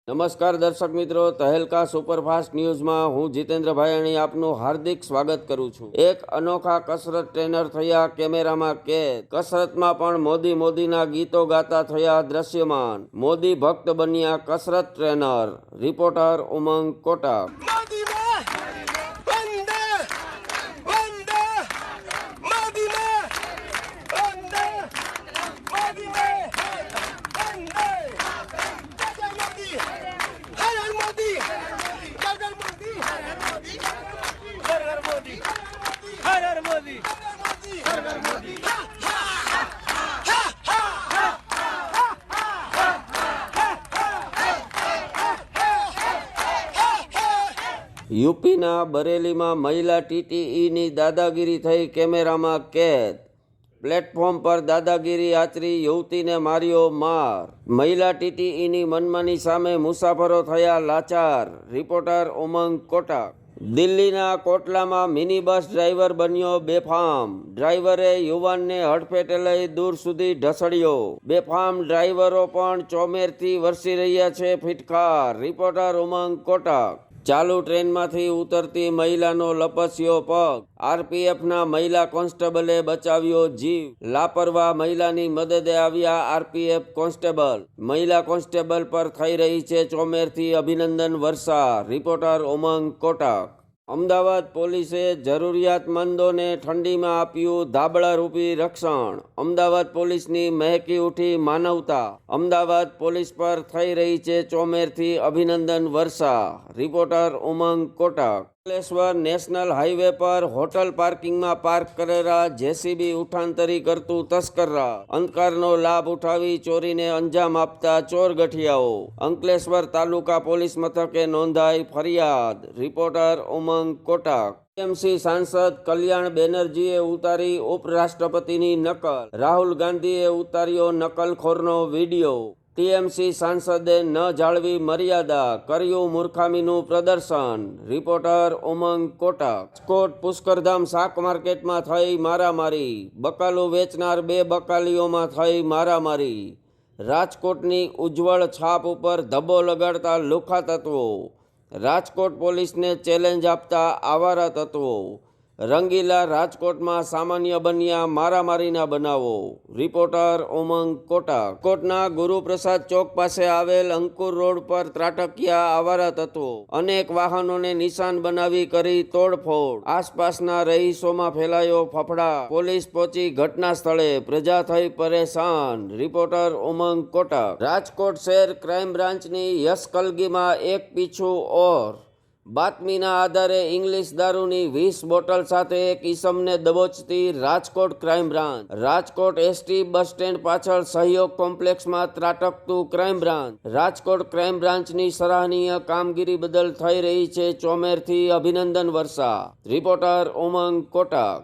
નમસ્કાર દર્શક મિત્રો, તહેલકા સુપરફાસ્ટ ન્યૂઝમાં હું જીતેન્દ્ર ભાયાણી આપનું હાર્દિક સ્વાગત કરું છું। એક અનોખા કસરત ટ્રેનર થયા કેમેરામાં કેદ। કસરતમાં પણ મોદીના ગીતો ગાતા થયા દ્રશ્યમાન। મોદી ભક્ત બન્યા કસરત ટ્રેનર। રિપોર્ટર ઉમંગ કોટક। યુપીના બરેલીમાં મહિલા ટીટીઈની દાદાગીરી થઈ કેમેરામાં કેદ। પ્લેટફોર્મ પર દાદાગીરી આચરી યુવતીને માર્યો માર। મહિલા ટીટીઈની મનમાની સામે મુસાફરો થયા લાચાર। રિપોર્ટર ઉમંગ કોટક। દિલ્હીના કોટલામાં મિની બસ ડ્રાઈવર બન્યો બેફામ। ડ્રાઈવરે યુવાનને હડફેટે લઈ દૂર સુધી ઢસડ્યો। બેફામ ડ્રાઈવરો પણ ચોમેરથી વરસી રહ્યા છે ફિટકાર। રિપોર્ટર ઉમંગ કોટક। ચાલુ ટ્રેનમાંથી ઉતરતી મહિલાનો લપસ્યો પગ। આરપીએફના મહિલા કોન્સ્ટેબલે બચાવ્યો જીવ। લાપરવાહ મહિલાની મદદે આવ્યા આરપીએફ કોન્સ્ટેબલ। મહિલા કોન્સ્ટેબલ પર થઈ રહી છે ચોમેરથી અભિનંદન વર્ષા। રિપોર્ટર ઉમંગ કોટક। અમદાવાદ પોલીસે જરૂરિયાતમંદોને ઠંડીમાં આપ્યું ધાબળારૂપી રક્ષણ। અમદાવાદ પોલીસની મહેકી ઉઠી માનવતા। અમદાવાદ પોલીસ પર થઈ રહી છે ચોમેરથી અભિનંદન વર્ષા। રિપોર્ટર ઉમંગ કોટક। અંકલેશ્વર નેશનલ હાઈવે પર હોટલ પાર્કિંગમાં પાર્ક કરેલા જેસીબી ઉઠાંતરી કરતું તસ્કરા। અંધકારનો લાભ ઉઠાવી ચોરીને અંજામ આપતા ચોર ગઠિયાઓ। અંકલેશ્વર તાલુકા પોલીસ મથકે નોંધાઈ ફરિયાદ। રિપોર્ટર ઉમંગ કોટક। ટીએમસી સાંસદ કલ્યાણ બેનર્જીએ ઉતારી ઉપરાષ્ટ્રપતિની નકલ। રાહુલ ગાંધીએ ઉતાર્યો નકલખોરનો વિડીયો। ટીએમસી સાંસદે ન જાળવી મર્યાદા, કર્યું મૂર્ખામીનું પ્રદર્શન। રિપોર્ટર ઉમંગ કોટક। રાજકોટ પુષ્કરધામ શાક માર્કેટમાં થઈ મારામારી। બકાલું વેચનાર બે બકાલીઓમાં થઈ મારામારી। રાજકોટની ઉજ્જવળ છાપ ઉપર ધબ્બો લગાડતા લુખ્ખા તત્વો। રાજકોટ પોલીસને ચેલેન્જ આપતા આવારા તત્વો। રંગીલા રાજકોટમાં સામાન્ય બન્યા મારામારીના બનાવો। રિપોર્ટર ઉમંગ કોટક। રાજકોટના ગુરુપ્રસાદ ચોક પાસે આવેલ અંકુર રોડ પર ત્રાટક્યા આવારા તત્વો। અનેક વાહનોને નિશાન બનાવી કરી તોડફોડ। આસપાસના રહીશોમાં ફેલાયો ફફડાટ। પોલીસ પહોંચી ઘટના સ્થળે, પ્રજા થઈ પરેશાન। રિપોર્ટર ઉમંગ કોટક। રાજકોટ શહેર ક્રાઇમ બ્રાન્ચની યશકલગીમાં એક પીછું ઓર। બાતમીના આધારે ઇંગ્લિશ દારૂની 20 બોટલ સાથે એક ઈસમને દબોચતી Rajkot crime branch. Rajkot ST bus stand પાછળ સહયોગ કોમ્પ્લેક્સમાં ત્રાટકતું ક્રાઇમ બ્રાન્ચ। રાજકોટ ક્રાઇમ બ્રાન્ચની સરાહનીય કામગીરી બદલ થઈ રહી છે ચોમેરથી અભિનંદન વર્ષા। રિપોર્ટર ઉમંગ કોટક।